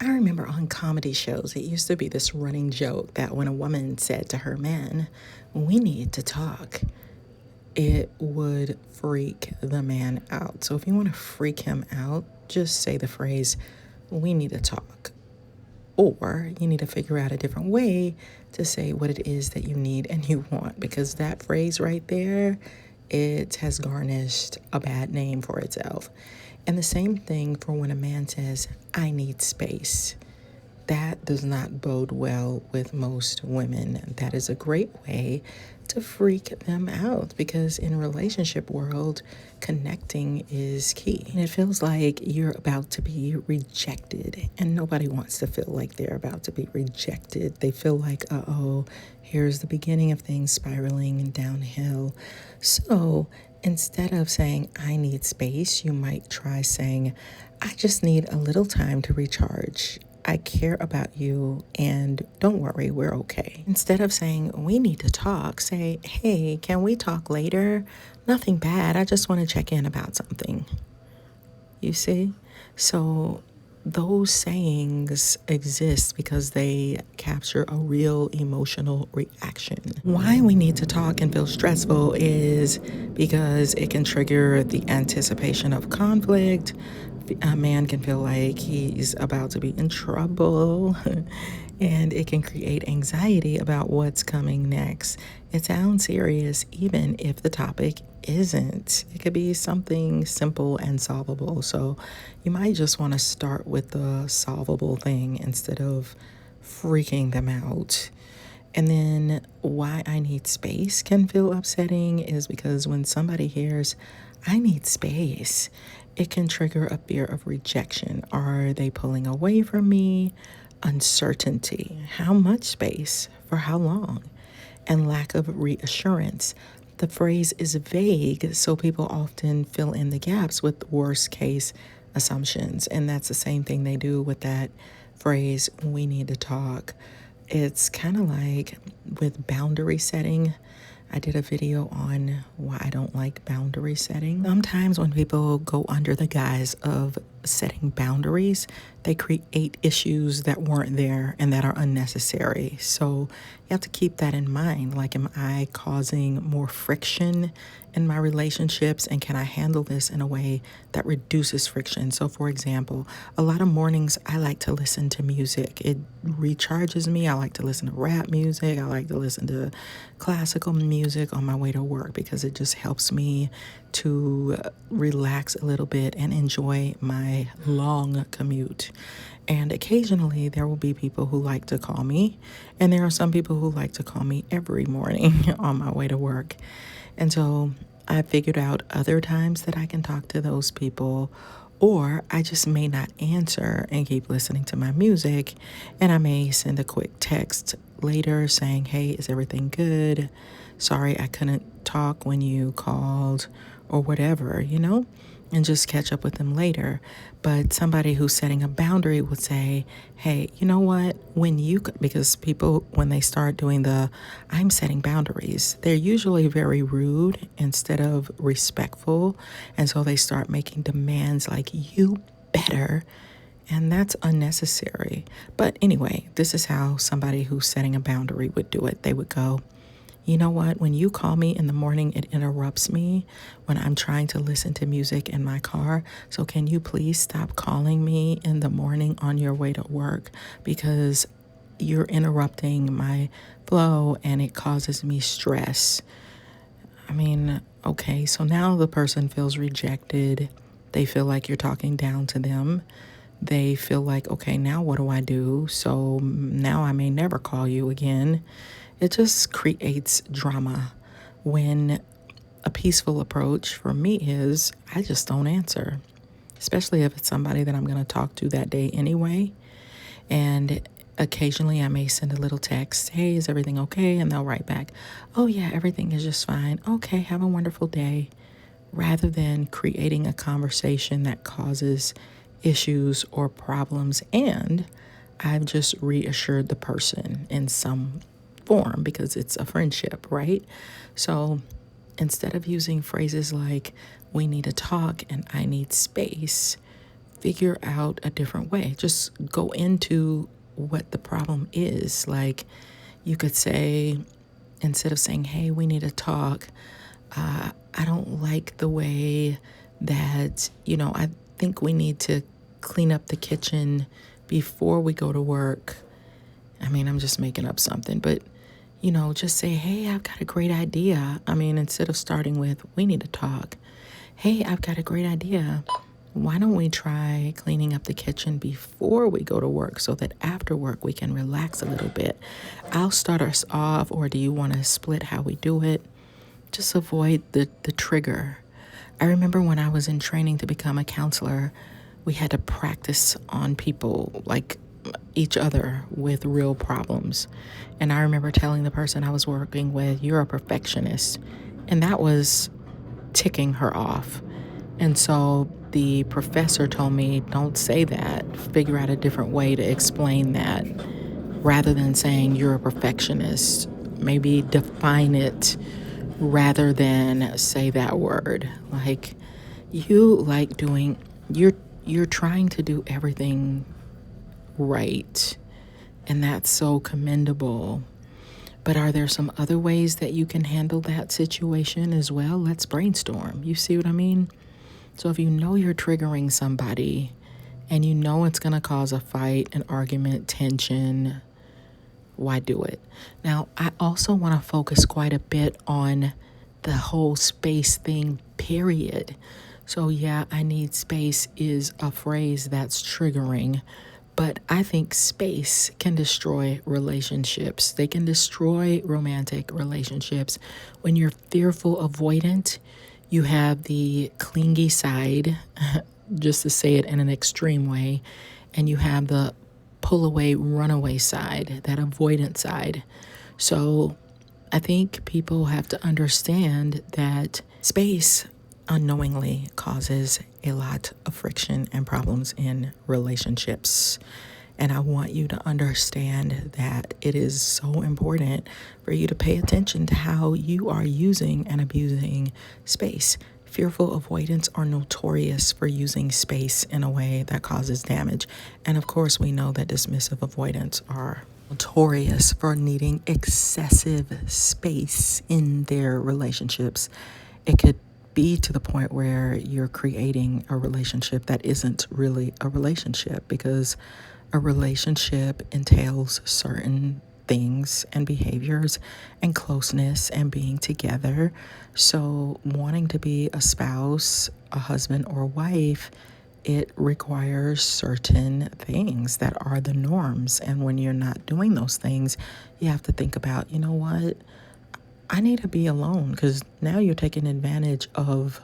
I remember on comedy shows, it used to be this running joke that when a woman said to her man, "We need to talk," it would freak the man out. So if you want to freak him out, just say the phrase, "We need to talk." Or you need to figure out a different way to say what it is that you need and you want, because that phrase right there, it has garnished a bad name for itself. And the same thing for when a man says, "I need space." That does not bode well with most women. That is a great way to freak them out, because in relationship world, connecting is key. And it feels like you're about to be rejected, and nobody wants to feel like they're about to be rejected. They feel like, uh-oh, here's the beginning of things spiraling downhill. So instead of saying, "I need space," you might try saying, "I just need a little time to recharge. I care about you, and don't worry, we're okay." Instead of saying, "We need to talk," say, "Hey, can we talk later? Nothing bad. I just want to check in about something." You see? So those sayings exist because they capture a real emotional reaction. Why we need to talk and feel stressful is because it can trigger the anticipation of conflict. A man can feel like he's about to be in trouble, and it can create anxiety about what's coming next. It sounds serious even if the topic isn't. It could be something simple and solvable. So you might just want to start with the solvable thing instead of freaking them out. And then why I need space can feel upsetting is because when somebody hears, "I need space," it can trigger a fear of rejection. Are they pulling away from me? Uncertainty. How much space? For how long? And lack of reassurance. The phrase is vague, so people often fill in the gaps with worst case assumptions. And that's the same thing they do with that phrase, "We need to talk." It's kind of like with boundary setting. I did a video on why I don't like boundary setting. Sometimes when people go under the guise of setting boundaries, they create issues that weren't there and that are unnecessary. So you have to keep that in mind. Like, am I causing more friction in my relationships, and can I handle this in a way that reduces friction? So for example, a lot of mornings I like to listen to music. It recharges me. I like to listen to rap music. I like to listen to classical music on my way to work because it just helps me to relax a little bit and enjoy my long commute. And occasionally there will be people who like to call me, and there are some people who like to call me every morning on my way to work. And so I figured out other times that I can talk to those people, or I just may not answer and keep listening to my music, and I may send a quick text later saying, "Hey, is everything good? Sorry I couldn't talk when you called," or whatever, and just catch up with them later. But somebody who's setting a boundary would say, "Hey, you know what? Because people, when they start doing the "I'm setting boundaries," they're usually very rude instead of respectful. And so they start making demands like, "You better." And that's unnecessary. But anyway, this is how somebody who's setting a boundary would do it. They would go, "You know what? When you call me in the morning, it interrupts me when I'm trying to listen to music in my car. So can you please stop calling me in the morning on your way to work, because you're interrupting my flow and it causes me stress." I mean, okay, so now the person feels rejected. They feel like you're talking down to them. They feel like, okay, now what do I do? So now I may never call you again. It just creates drama, when a peaceful approach for me is I just don't answer, especially if it's somebody that I'm going to talk to that day anyway. And occasionally I may send a little text, "Hey, is everything okay?" And they'll write back, "Oh yeah, everything is just fine. Okay, have a wonderful day," rather than creating a conversation that causes issues or problems. And I've just reassured the person in some form because it's a friendship, right? So instead of using phrases like "we need to talk" and "I need space," figure out a different way. Just go into what the problem is. Like, you could say, instead of saying, hey, we need to talk, I don't like the way that, I think we need to clean up the kitchen before we go to work. I mean, I'm just making up something, but, just say, hey, I've got a great idea. I mean, instead of starting with, we need to talk, hey, I've got a great idea. Why don't we try cleaning up the kitchen before we go to work so that after work we can relax a little bit? I'll start us off, or do you want to split how we do it? Just avoid the trigger. I remember when I was in training to become a counselor, we had to practice on people, like each other, with real problems. And I remember telling the person I was working with, you're a perfectionist. And that was ticking her off. And so the professor told me, don't say that. Figure out a different way to explain that. Rather than saying you're a perfectionist, maybe define it rather than say that word. Like, you're trying to do everything right, and that's so commendable. But are there some other ways that you can handle that situation as well? Let's brainstorm. You see what I mean? So if you know you're triggering somebody and you know it's going to cause a fight, an argument, tension, why do it? Now, I also want to focus quite a bit on the whole space thing, period. So yeah, I need space is a phrase that's triggering, but I think space can destroy relationships. They can destroy romantic relationships. When you're fearful avoidant, you have the clingy side, just to say it in an extreme way, and you have the pull away, runaway side, that avoidant side. So I think people have to understand that space unknowingly causes a lot of friction and problems in relationships. And I want you to understand that it is so important for you to pay attention to how you are using and abusing space. Fearful avoidants are notorious for using space in a way that causes damage. And of course, we know that dismissive avoidants are notorious for needing excessive space in their relationships. It could be to the point where you're creating a relationship that isn't really a relationship, because a relationship entails certain things and behaviors and closeness and being together. So wanting to be a spouse, a husband, or wife, it requires certain things that are the norms. And when you're not doing those things, you have to think about, you know what? I need to be alone, because now you're taking advantage of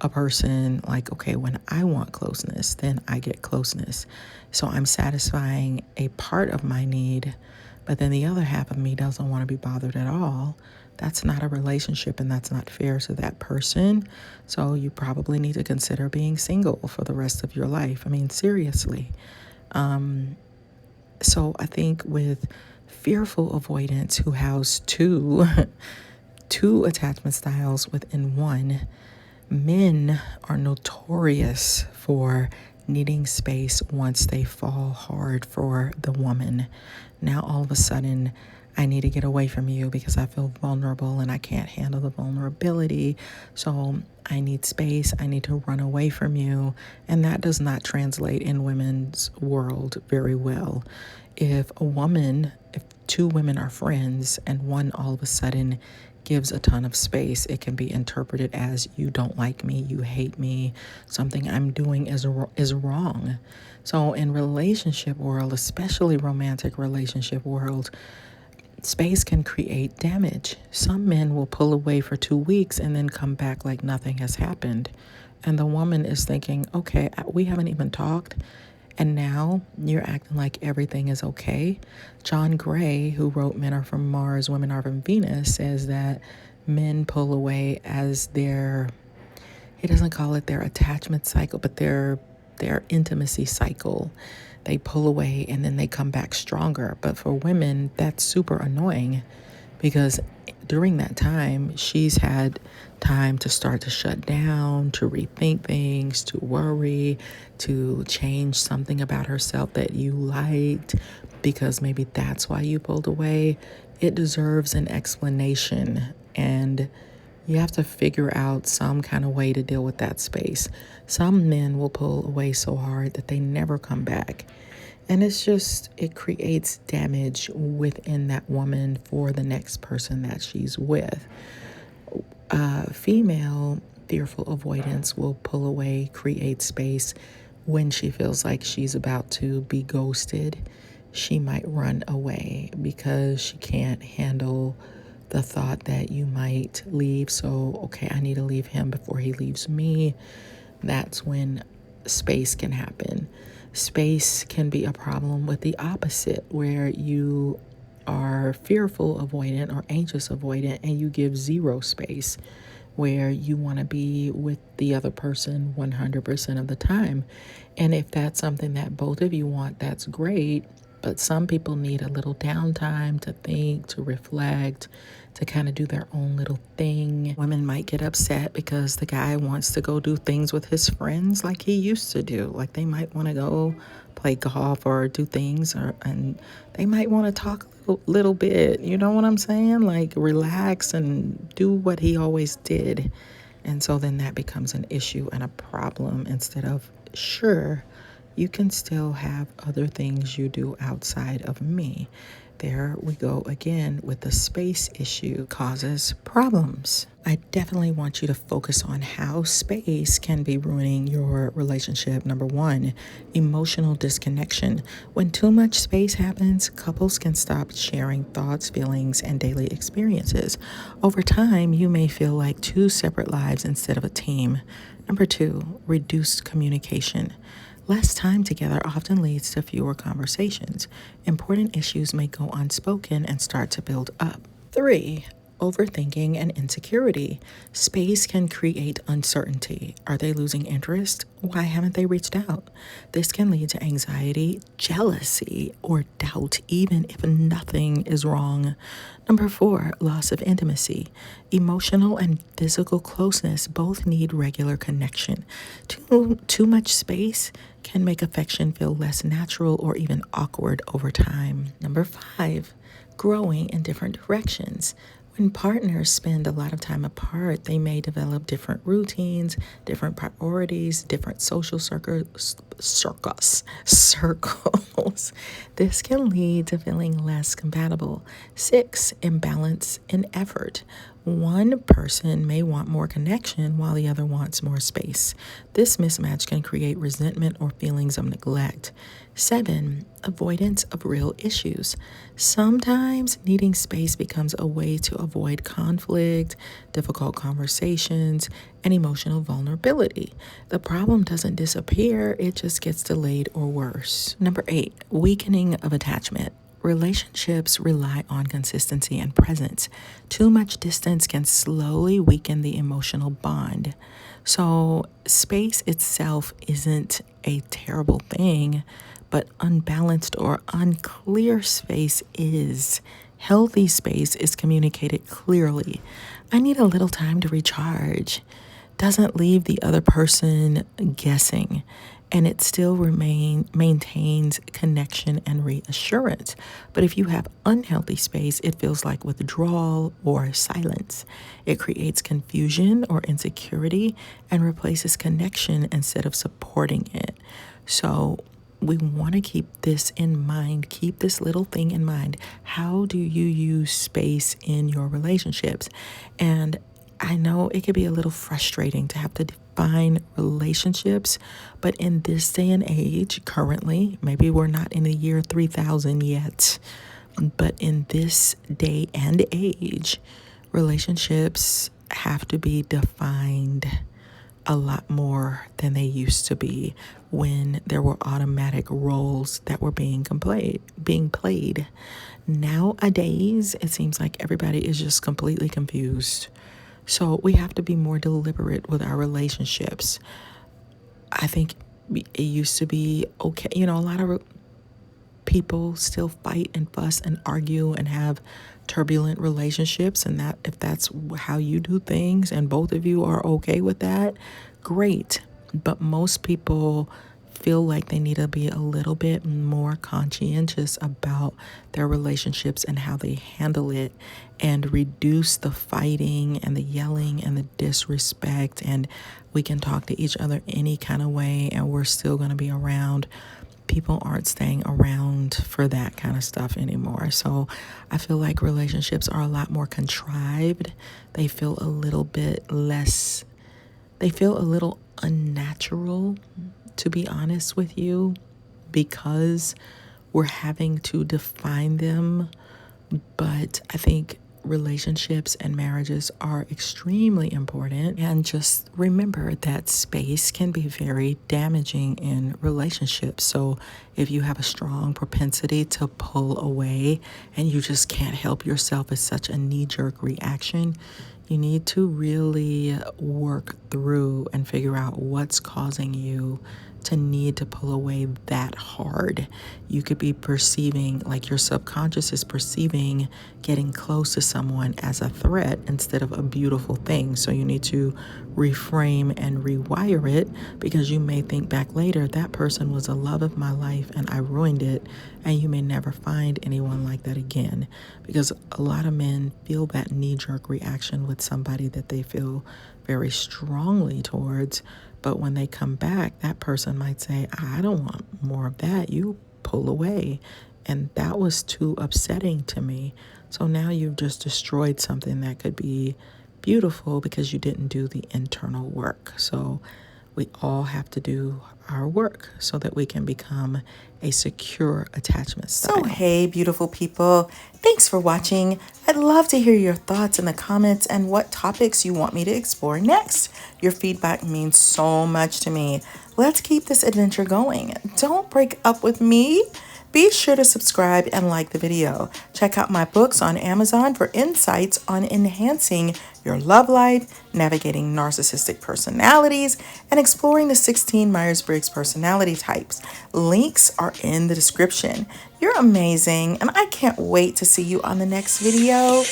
a person. Like, okay, when I want closeness, then I get closeness. So I'm satisfying a part of my need, but then the other half of me doesn't want to be bothered at all. That's not a relationship, and that's not fair to that person. So you probably need to consider being single for the rest of your life. I mean, seriously. So I think with fearful avoidance who house two attachment styles within one, men are notorious for needing space once they fall hard for the woman. Now all of a sudden, I need to get away from you because I feel vulnerable and I can't handle the vulnerability. So I need space. I need to run away from you. And that does not translate in women's world very well. If two women are friends and one all of a sudden gives a ton of space, it can be interpreted as you don't like me, you hate me, something I'm doing is wrong. So in relationship world, especially romantic relationship world, space can create damage. Some men will pull away for 2 weeks and then come back like nothing has happened. And the woman is thinking, okay, we haven't even talked, and now you're acting like everything is okay. John Gray, who wrote Men Are From Mars, Women Are From Venus, says that men pull away as he doesn't call it their attachment cycle, but their intimacy cycle. They pull away and then they come back stronger. But for women, that's super annoying, because during that time, she's had time to start to shut down, to rethink things, to worry, to change something about herself that you liked, because maybe that's why you pulled away. It deserves an explanation, and you have to figure out some kind of way to deal with that space. Some men will pull away so hard that they never come back. And it creates damage within that woman for the next person that she's with. Female fearful avoidance will pull away, create space when she feels like she's about to be ghosted. She might run away because she can't handle the thought that you might leave. So, okay, I need to leave him before he leaves me. That's when space can happen. Space can be a problem with the opposite, where you are fearful avoidant or anxious avoidant and you give zero space, where you want to be with the other person 100% of the time. And if that's something that both of you want, that's great. But some people need a little downtime to think, to reflect, to kind of do their own little thing. Women might get upset because the guy wants to go do things with his friends like he used to do. Like they might want to go play golf or do things, and they might want to talk a little bit. You know what I'm saying? Like relax and do what he always did. And so then that becomes an issue and a problem instead of, sure, you can still have other things you do outside of me. There we go again with the space issue causes problems. I definitely want you to focus on how space can be ruining your relationship. Number one, emotional disconnection. When too much space happens, couples can stop sharing thoughts, feelings, and daily experiences. Over time, you may feel like two separate lives instead of a team. Number two, reduced communication. Less time together often leads to fewer conversations. Important issues may go unspoken and start to build up. 3. Overthinking and insecurity. Space can create uncertainty. Are they losing interest? Why haven't they reached out? This can lead to anxiety, jealousy, or doubt, even if nothing is wrong. Number 4, loss of intimacy. Emotional and physical closeness both need regular connection. Too much space can make affection feel less natural or even awkward over time. Number 5, growing in different directions. When partners spend a lot of time apart, they may develop different routines, different priorities, different social circles. This can lead to feeling less compatible. 6, imbalance in effort. One person may want more connection while the other wants more space. This mismatch can create resentment or feelings of neglect. 7, avoidance of real issues. Sometimes needing space becomes a way to avoid conflict, difficult conversations, and emotional vulnerability. The problem doesn't disappear, it just gets delayed or worse. Number 8, weakening of attachment. Relationships rely on consistency and presence. Too much distance can slowly weaken the emotional bond. So, space itself isn't a terrible thing, but unbalanced or unclear space is. Healthy space is communicated clearly. I need a little time to recharge. Doesn't leave the other person guessing, and it still maintains connection and reassurance. But if you have unhealthy space, it feels like withdrawal or silence. It creates confusion or insecurity and replaces connection instead of supporting it. So we want to keep this in mind. Keep this little thing in mind. How do you use space in your relationships? And I know it could be a little frustrating to have to define relationships, but in this day and age, currently, maybe we're not in the year 3000 yet, but in this day and age, relationships have to be defined a lot more than they used to be when there were automatic roles that were being played. Nowadays, it seems like everybody is just completely confused. So we have to be more deliberate with our relationships. I think it used to be okay. A lot of people still fight and fuss and argue and have turbulent relationships, and that if that's how you do things and both of you are okay with that, great. But most people feel like they need to be a little bit more conscientious about their relationships and how they handle it, and reduce the fighting and the yelling and the disrespect, and we can talk to each other any kind of way and we're still going to be around. People aren't staying around for that kind of stuff anymore. So I feel like relationships are a lot more contrived. They feel a little bit less, they feel a little unnatural, to be honest with you, because we're having to define them. But I think relationships and marriages are extremely important. And just remember that space can be very damaging in relationships. So if you have a strong propensity to pull away and you just can't help yourself, it's such a knee-jerk reaction, you need to really work through and figure out what's causing you to need to pull away that hard. You could be perceiving, like your subconscious is perceiving getting close to someone as a threat instead of a beautiful thing. So you need to reframe and rewire it, because you may think back later, that person was the love of my life and I ruined it, and you may never find anyone like that again. Because a lot of men feel that knee-jerk reaction with somebody that they feel very strongly towards, but when they come back, that person might say, I don't want more of that. You pull away. And that was too upsetting to me. So now you've just destroyed something that could be beautiful because you didn't do the internal work. So we all have to do our work so that we can become a secure attachment style. So hey, beautiful people, thanks for watching. I'd love to hear your thoughts in the comments and what topics you want me to explore next. Your feedback means so much to me. Let's keep this adventure going. Don't break up with me. Be sure to subscribe and like the video. Check out my books on Amazon for insights on enhancing your love life, navigating narcissistic personalities, and exploring the 16 Myers-Briggs personality types. Links are in the description. You're amazing, and I can't wait to see you on the next video.